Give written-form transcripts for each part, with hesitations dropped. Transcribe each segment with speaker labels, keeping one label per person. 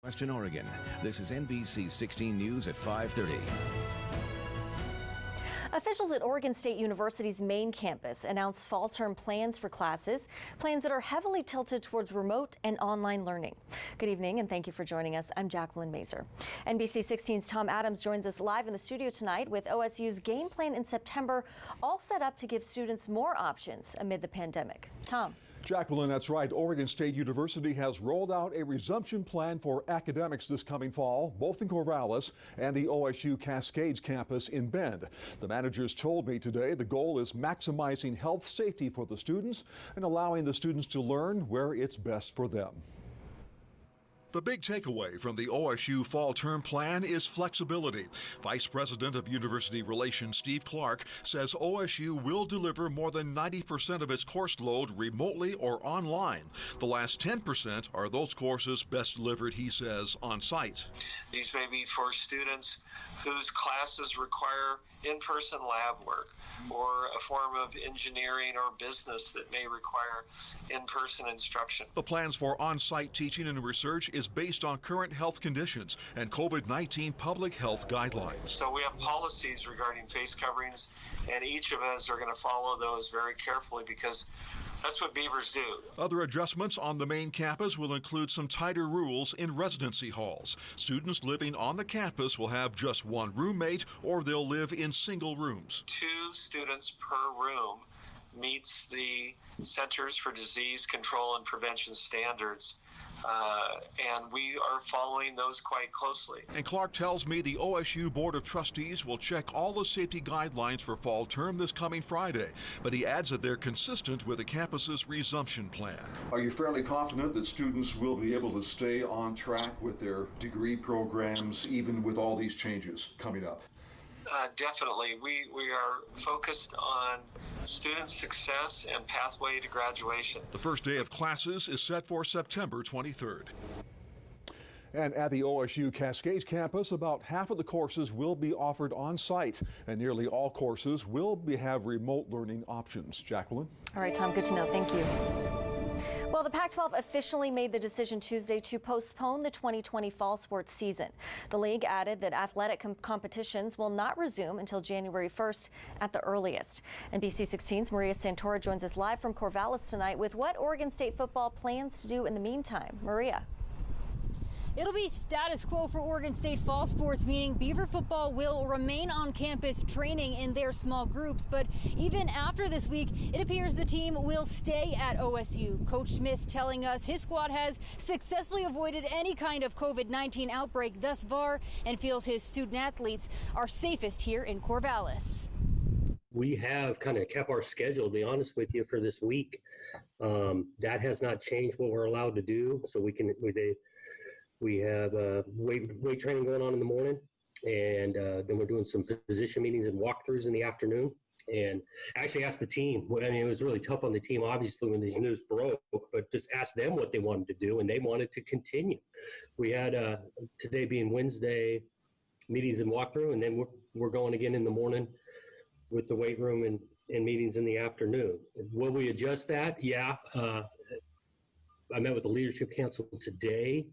Speaker 1: Western Oregon. This is NBC 16 News at 5:30.
Speaker 2: Officials at Oregon State University's main campus announced fall term plans for classes, plans that are heavily tilted towards remote and online learning. Good evening and thank you for joining us. I'm Jacqueline Mazur. NBC 16's Tom Adams joins us live in the studio tonight with OSU's game plan in September, all set up to give students more options amid the pandemic. Tom.
Speaker 3: Jacqueline, that's right. Oregon State University has rolled out a resumption plan for academics this coming fall, both in Corvallis and the OSU Cascades campus in Bend. The managers told me today the goal is maximizing health safety for the students and allowing the students to learn where it's best for them. The big takeaway from the OSU fall term plan is flexibility. Vice President of University Relations Steve Clark says OSU will deliver more than 90% of its course load remotely or online. The last 10% are those courses best delivered, he says, on site.
Speaker 4: These may be for students whose classes require in-person lab work or a form of engineering or business that may require in-person instruction.
Speaker 3: The plans for on-site teaching and research is based on current health conditions and COVID-19 public health guidelines.
Speaker 4: So we have policies regarding face coverings, and each of us are going to follow those very carefully because that's what beavers do.
Speaker 3: Other adjustments on the main campus will include some tighter rules in residency halls. Students living on the campus will have just one roommate or they'll live in single rooms.
Speaker 4: 2 students per room meets the Centers for Disease Control and Prevention standards. And we are following those quite closely.
Speaker 3: And Clark tells me the OSU Board of Trustees will check all the safety guidelines for fall term this coming Friday, but he adds that they're consistent with the campus's resumption plan. Are you fairly confident that students will be able to stay on track with their degree programs even with all these changes coming up?
Speaker 4: Definitely. We are focused on student success and pathway to graduation.
Speaker 3: The first day of classes is set for September 23rd. And at the OSU Cascades campus, about half of the courses will be offered on site, and nearly all courses will have remote learning options. Jacqueline?
Speaker 2: All right, Tom, good to know. Thank you. Well, the Pac-12 officially made the decision Tuesday to postpone the 2020 fall sports season. The league added that athletic competitions will not resume until January 1st at the earliest. NBC 16's Maria Santora joins us live from Corvallis tonight with what Oregon State football plans to do in the meantime. Maria.
Speaker 5: It'll be status quo for Oregon State fall sports, meaning Beaver football will remain on campus training in their small groups. But even after this week, it appears the team will stay at OSU. Coach Smith telling us his squad has successfully avoided any kind of COVID-19 outbreak thus far and feels his student athletes are safest here in Corvallis.
Speaker 6: We have kind of kept our schedule, to be honest with you, for this week. That has not changed what we're allowed to do. So we have weight training going on in the morning, and then we're doing some position meetings and walkthroughs in the afternoon. And I actually asked the team, I mean, it was really tough on the team, obviously, when these news broke, but just asked them what they wanted to do, and they wanted to continue. We had, today being Wednesday, meetings and walkthrough, and then we're going again in the morning with the weight room and meetings in the afternoon. Will we adjust that? Yeah. I met with the Leadership Council today.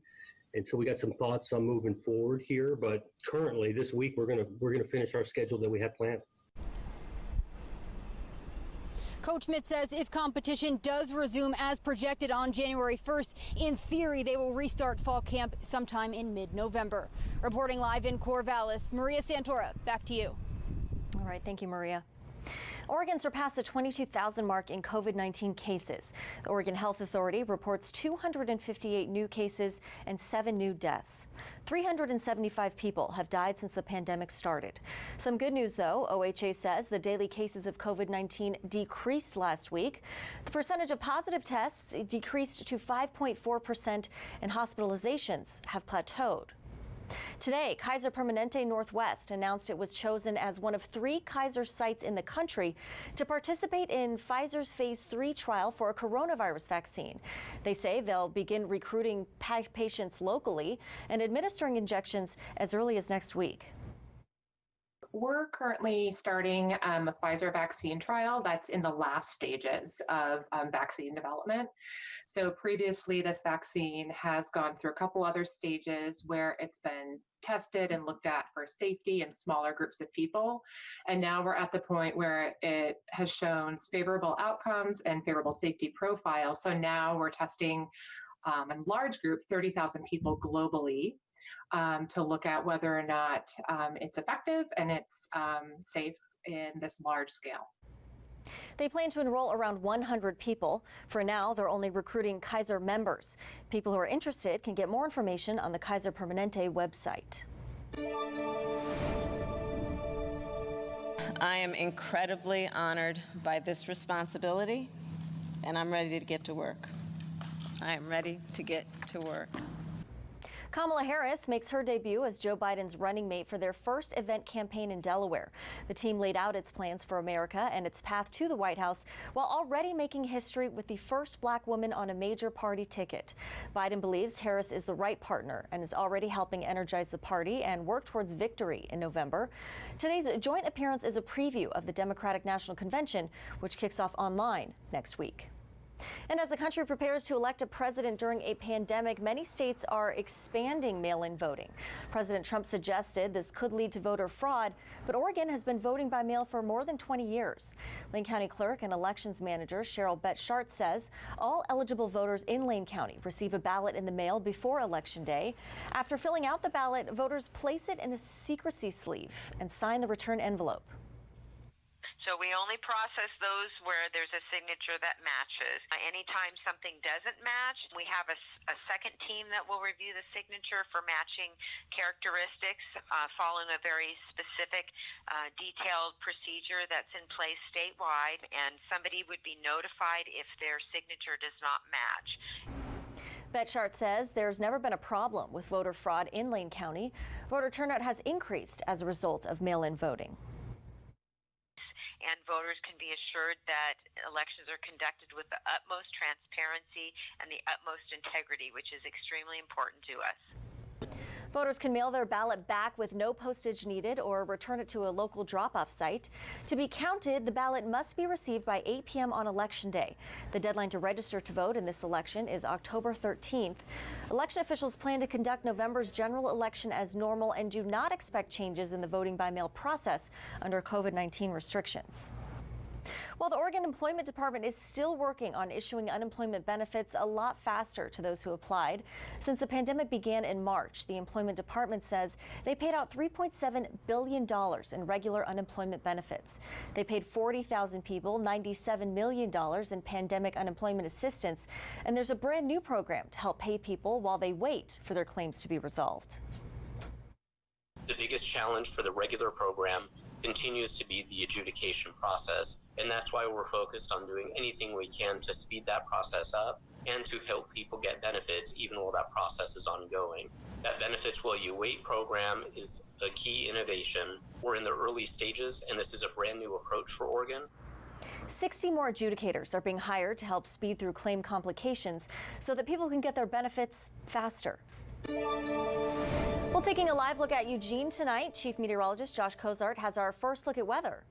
Speaker 6: And so we got some thoughts on moving forward here, but currently this week we're gonna finish our schedule that we had planned.
Speaker 5: Coach Smith says if competition does resume as projected on January 1st, in theory they will restart fall camp sometime in mid-November. Reporting live in Corvallis, Maria Santora, back to you.
Speaker 2: All right, thank you, Maria. Oregon surpassed the 22,000 mark in COVID-19 cases. The Oregon Health Authority reports 258 new cases and 7 new deaths. 375 people have died since the pandemic started. Some good news, though. OHA says the daily cases of COVID-19 decreased last week. The percentage of positive tests decreased to 5.4%, and hospitalizations have plateaued. Today, Kaiser Permanente Northwest announced it was chosen as one of 3 Kaiser sites in the country to participate in Pfizer's phase 3 trial for a coronavirus vaccine. They say they'll begin recruiting patients locally and administering injections as early as next week.
Speaker 7: we're currently starting a Pfizer vaccine trial that's in the last stages of vaccine development. So previously, this vaccine has gone through a couple other stages where it's been tested and looked at for safety in smaller groups of people. And now we're at the point where it has shown favorable outcomes and favorable safety profiles. So now we're testing a large group, 30,000 people globally, to look at whether or not it's effective and it's safe in this large scale.
Speaker 2: They plan to enroll around 100 people. For now, they're only recruiting Kaiser members. People who are interested can get more information on the Kaiser Permanente website.
Speaker 8: I am incredibly honored by this responsibility, and I'm ready to get to work. I am ready to get to work.
Speaker 2: Kamala Harris makes her debut as Joe Biden's running mate for their first event campaign in Delaware. The team laid out its plans for America and its path to the White House while already making history with the first black woman on a major party ticket. Biden believes Harris is the right partner and is already helping energize the party and work towards victory in November. Today's joint appearance is a preview of the Democratic National Convention, which kicks off online next week. And as the country prepares to elect a president during a pandemic, many states are expanding mail-in voting. President Trump suggested this could lead to voter fraud, but Oregon has been voting by mail for more than 20 years. Lane County Clerk and Elections Manager Cheryl Betchart says all eligible voters in Lane County receive a ballot in the mail before Election Day. After filling out the ballot, voters place it in a secrecy sleeve and sign the return envelope.
Speaker 9: So we only process those where there's a signature that matches. Anytime something doesn't match, we have a second team that will review the signature for matching characteristics, following a very specific, detailed procedure that's in place statewide, and somebody would be notified if their signature does not match.
Speaker 2: Betchart says there's never been a problem with voter fraud in Lane County. Voter turnout has increased as a result of mail-in voting.
Speaker 9: And voters can be assured that elections are conducted with the utmost transparency and the utmost integrity, which is extremely important to us.
Speaker 2: Voters can mail their ballot back with no postage needed or return it to a local drop-off site. To be counted, the ballot must be received by 8 p.m. on Election Day. The deadline to register to vote in this election is October 13th. Election officials plan to conduct November's general election as normal and do not expect changes in the voting by mail process under COVID-19 restrictions. While the Oregon Employment Department is still working on issuing unemployment benefits a lot faster to those who applied. Since the pandemic began in March, the Employment Department says they paid out $3.7 billion in regular unemployment benefits. They paid 40,000 people $97 million in pandemic unemployment assistance, and there's a brand new program to help pay people while they wait for their claims to be resolved.
Speaker 10: The biggest challenge for the regular program continues to be the adjudication process, and that's why we're focused on doing anything we can to speed that process up and to help people get benefits even while that process is ongoing. That Benefits While You Wait program is a key innovation. We're in the early stages, and this is a brand new approach for Oregon.
Speaker 2: 60 more adjudicators are being hired to help speed through claim complications so that people can get their benefits faster. Well, taking a live look at Eugene tonight, Chief Meteorologist Josh Cozart has our first look at weather.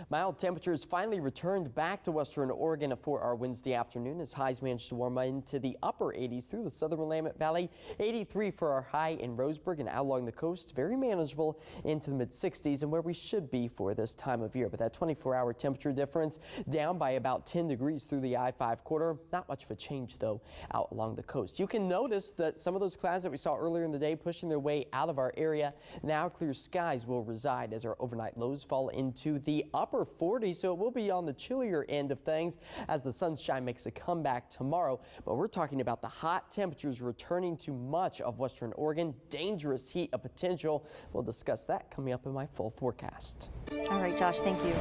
Speaker 11: Mild temperatures finally returned back to western Oregon for our Wednesday afternoon as highs managed to warm into the upper 80s through the southern Willamette Valley. 83 for our high in Roseburg and out along the coast. Very manageable into the mid 60s and where we should be for this time of year. But that 24-hour temperature difference down by about 10 degrees through the I-5 corridor. Not much of a change, though, out along the coast. You can notice that some of those clouds that we saw earlier in the day pushing their way out of our area. Now clear skies will reside as our overnight lows fall into the upper 40s, so it will be on the chillier end of things as the sunshine makes a comeback tomorrow. But we're talking about the hot temperatures returning to much of western Oregon. Dangerous heat of potential. We'll discuss that coming up in my full forecast.
Speaker 2: All right, Josh, thank you.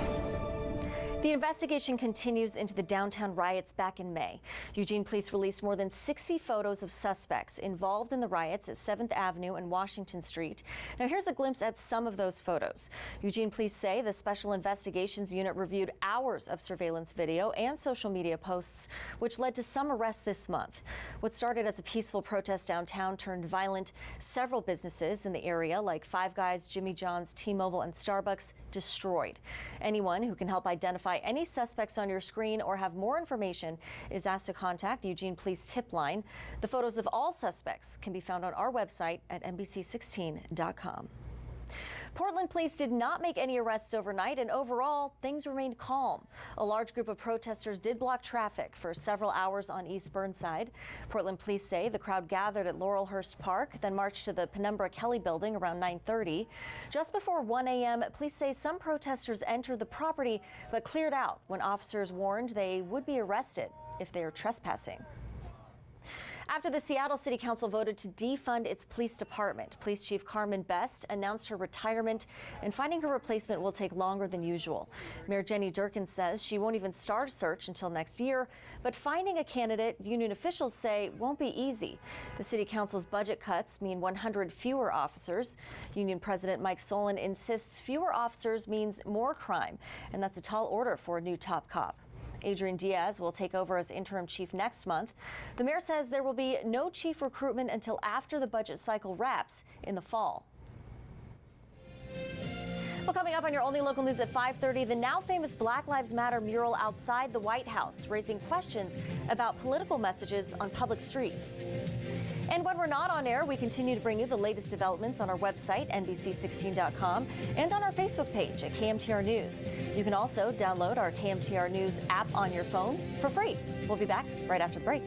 Speaker 2: The investigation continues into the downtown riots back in May. Eugene police released more than 60 photos of suspects involved in the riots at 7th Avenue and Washington Street. Now here's a glimpse at some of those photos. Eugene police say the Special Investigations Unit reviewed hours of surveillance video and social media posts, which led to some arrests this month. What started as a peaceful protest downtown turned violent. Several businesses in the area, like Five Guys, Jimmy John's, T-Mobile, and Starbucks, destroyed. Anyone who can help identify any suspects on your screen or have more information is asked to contact the Eugene Police tip line. The photos of all suspects can be found on our website at NBC16.com. Portland police did not make any arrests overnight, and overall, things remained calm. A large group of protesters did block traffic for several hours on East Burnside. Portland police say the crowd gathered at Laurelhurst Park, then marched to the Penumbra Kelly building around 9:30. Just before 1 a.m., police say some protesters entered the property but cleared out when officers warned they would be arrested if they are trespassing. After the Seattle City Council voted to defund its police department, Police Chief Carmen Best announced her retirement, and finding her replacement will take longer than usual. Mayor Jenny Durkin says she won't even start a search until next year, but finding a candidate, union officials say, won't be easy. The City Council's budget cuts mean 100 fewer officers. Union President Mike Solon insists fewer officers means more crime, and that's a tall order for a new top cop. Adrian Diaz will take over as interim chief next month. The mayor says there will be no chief recruitment until after the budget cycle wraps in the fall. Well, coming up on your only local news at 5:30, the now famous Black Lives Matter mural outside the White House, raising questions about political messages on public streets. And when we're not on air, we continue to bring you the latest developments on our website, NBC16.com, and on our Facebook page at KMTR News. You can also download our KMTR News app on your phone for free. We'll be back right after the break.